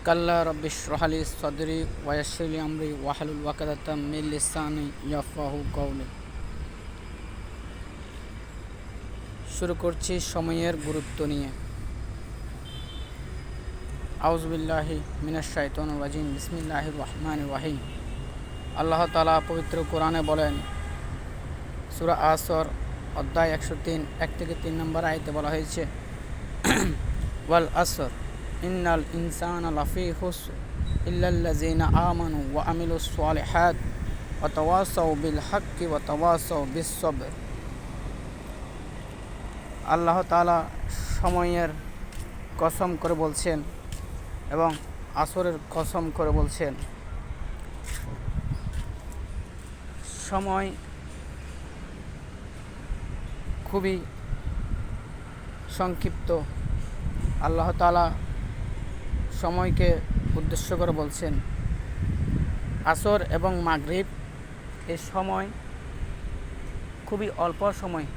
কাল্লা রব্বিশ রহালি সদরি ওয়াসিলি আমরি ওয়াহলুল ওয়াকাদাতাম মিন লিসানি ইয়াফকাহু কওলি। শুরু করছি সময়ের গুরুত্ব নিয়ে। আউযু বিল্লাহি মিনাশ শাইতানির রাজিম। বিসমিল্লাহির রহমানির রহিম। আল্লাহ তাআলা পবিত্র কোরআনে বলেন, সূরা আসর অধ্যায় 103 1 থেকে 3 নম্বর আয়াতে বলা হয়েছে, ওয়াল আসর ইন্নাল ইনসানা লাফি খুসর ইল্লাল্লাযিনা আমানু ওয়া আমিলুস সালিহাত ওয়া তাওয়াসাউ বিল হাক্কি ওয়া তাওয়াসাউ বিস সবর। আল্লাহ তাআলা সময়ের কসম করে বলছেন এবং আসরের কসম করে বলছেন, সময় খুবই সংক্ষিপ্ত। আল্লাহ তাআলা সময়কে উদ্দেশ্য করে বলছেন, আসর এবং মাগরিব এই সময় খুবই অল্প সময়,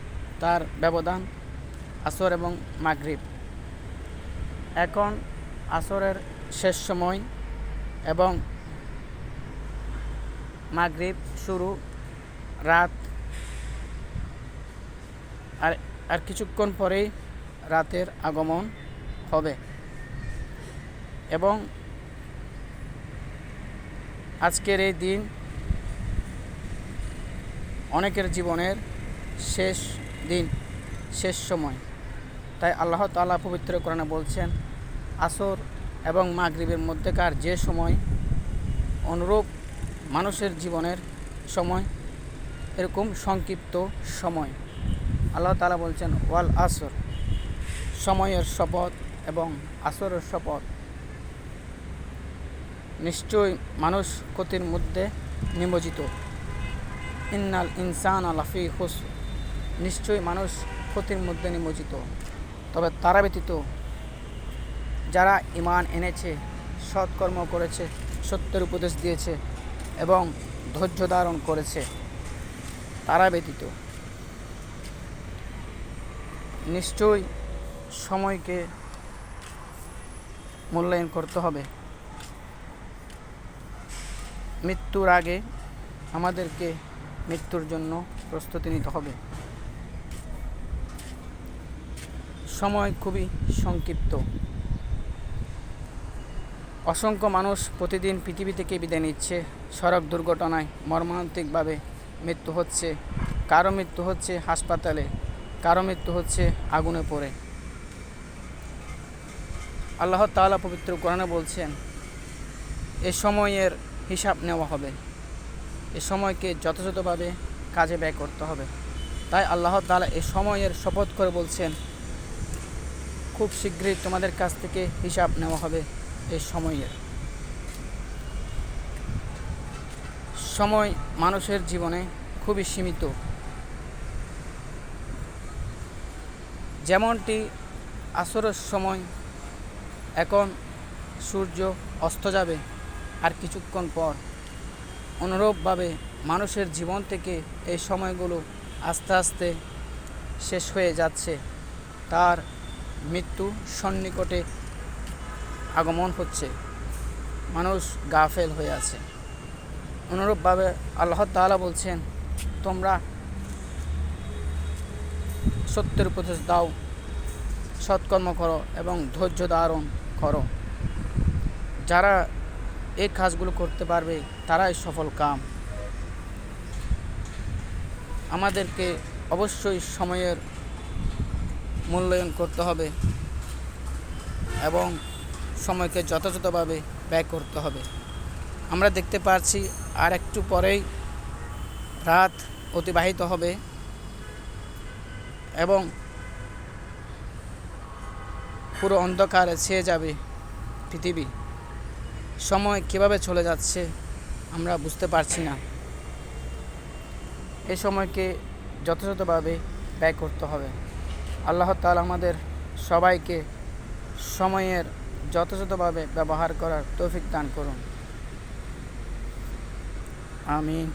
তার ব্যবধান আসর এবং মাগরিব। এখন আসরের শেষ সময় এবং মাগরিব শুরু রাত, আর কিছুক্ষণ পরেই রাতের আগমন হবে এবং আজকের এই দিন অনেকের জীবনের শেষ দিন, শেষ সময়। তাই আল্লাহ তাআলা পবিত্র কোরআনে বলছেন, আসর এবং মাগরিবের মধ্যেকার যে সময় অনুরূপ মানুষের জীবনের সময় এরকম সংক্ষিপ্ত সময়। আল্লাহ তাআলা বলছেন, ওয়াল আসর, সময়ের শপথ এবং আসরের শপথ। নিশ্চয়ই মানুষ ক্ষতির মধ্যে নিমজ্জিত। ইন্নাল ইনসানা লাফি খুসর, নিশ্চয়ই মানুষ ক্ষতির মধ্যে নিমজ্জিত, তবে তারা ব্যতীত যারা ঈমান এনেছে, সৎকর্ম করেছে, সত্যের উপদেশ দিয়েছে এবং ধৈর্য ধারণ করেছে, তারা ব্যতীত। নিশ্চয়ই সময়কে মূল্যায়ন করতে হবে। মৃত্যুর আগে আমাদেরকে মৃত্যুর জন্য প্রস্তুতি নিতে হবে। সময় খুবই সংক্ষিপ্ত। অসংখ্য মানুষ প্রতিদিন পৃথিবী থেকে বিদায় নিচ্ছে। সড়ক দুর্ঘটনায় মর্মান্তিকভাবে মৃত্যু হচ্ছে, কারো মৃত্যু হচ্ছে হাসপাতালে, কারো মৃত্যু হচ্ছে আগুনে পড়ে। আল্লাহ তাআলা পবিত্র কোরআনে বলছেন, এ সময়ের হিসাব নেওয়া হবে, এ সময়কে যথাযথভাবে কাজে ব্যয় করতে হবে। তাই আল্লাহ তাআলা এ সময়ের শপথ করে বলছেন, খুব শীঘ্রই তোমাদের কাছ থেকে হিসাব নেওয়া হবে। এই সময়ের সময় মানুষের জীবনে খুবই সীমিত। যেমনটি আসরের সময়, এখন সূর্য অস্ত যাবে আর কিছুক্ষণ পর, অনুরূপভাবে মানুষের জীবন থেকে এই সময়গুলো আস্তে আস্তে শেষ হয়ে যাচ্ছে। তার মৃত্যু সন্নিকটে আগমন হচ্ছে, মানুষ গাফেল হয়ে আছে। অনুরূপভাবে আল্লাহ তাআলা বলছেন, তোমরা সত্যের উপদেশ দাও, সৎকর্ম করো এবং ধৈর্য ধারণ করো। যারা এই কাজগুলো করতে পারবে তারাই সফল কাম। আমাদেরকে অবশ্যই সময়ের মূল্যায়ন করতে হবে এবং সময়কে যথাযথভাবে ব্যয় করতে হবে। আমরা দেখতে পাচ্ছি আর একটু পরেই রাত অতিবাহিত হবে এবং পুরো অন্ধকারে ছেয়ে যাবে পৃথিবী। সময় কীভাবে চলে যাচ্ছে আমরা বুঝতে পারছি না। এই সময়কে যথাযথভাবে ব্যয় করতে হবে। আল্লাহ তাআলা আমাদের সবাইকে সময়ের যথাযথভাবে ব্যবহার করার তৌফিক দান করুন। আমিন।